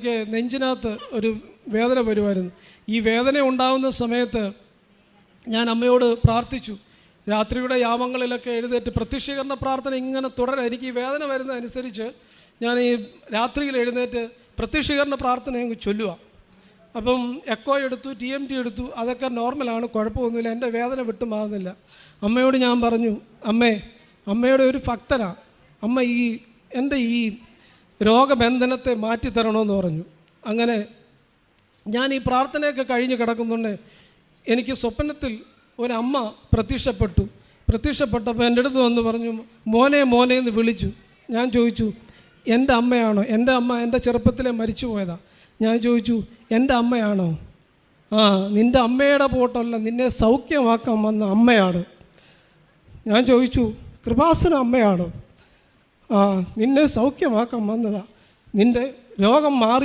എനിക്ക് നെഞ്ചിനകത്ത് ഒരു വേദന വരുമായിരുന്നു. ഈ വേദന ഉണ്ടാകുന്ന സമയത്ത് ഞാൻ അമ്മയോട് പ്രാർത്ഥിച്ചു. രാത്രിയുടെ യാമങ്ങളിലൊക്കെ എഴുന്നേറ്റ് പ്രത്യക്ഷീകരണ പ്രാർത്ഥന ഇങ്ങനെ തുടരാൻ, എനിക്ക് ഈ വേദന വരുന്നതനുസരിച്ച് ഞാൻ ഈ രാത്രിയിൽ എഴുന്നേറ്റ് പ്രത്യക്ഷീകരണ പ്രാർത്ഥന അങ്ങ് ചൊല്ലുക. അപ്പം എക്കോ എടുത്തു, TMT എടുത്തു, അതൊക്കെ നോർമലാണ്, കുഴപ്പമൊന്നുമില്ല, എൻ്റെ വേദന വിട്ടുമാറുന്നില്ല. അമ്മയോട് ഞാൻ പറഞ്ഞു, അമ്മയുടെ ഒരു ഭക്തനാണ്, അമ്മ എൻ്റെ ഈ രോഗബന്ധനത്തെ മാറ്റിത്തരണമെന്ന് പറഞ്ഞു. അങ്ങനെ ഞാൻ ഈ പ്രാർത്ഥനയൊക്കെ കഴിഞ്ഞ് കിടക്കുന്നുണ്ട്, എനിക്ക് സ്വപ്നത്തിൽ ഒരമ്മ പ്രത്യക്ഷപ്പെട്ടപ്പോൾ എൻ്റെ അടുത്ത് വന്ന് പറഞ്ഞു, മോനെ മോനെ എന്ന് വിളിച്ചു. ഞാൻ ചോദിച്ചു, എൻ്റെ അമ്മയാണോ? എൻ്റെ അമ്മ എൻ്റെ ചെറുപ്പത്തിലെ മരിച്ചു പോയതാണ്. ഞാൻ ചോദിച്ചു, എൻ്റെ അമ്മയാണോ? ആ, നിൻ്റെ അമ്മയുടെ ഫോട്ടോല്ല, നിന്നെ സൗഖ്യമാക്കാൻ വന്ന അമ്മയാണ്. ഞാൻ ചോദിച്ചു, കൃപാസന അമ്മയാണോ? ആ, നിന്നെ സൗഖ്യമാക്കാൻ വന്നതാ, നിൻ്റെ രോഗം മാറി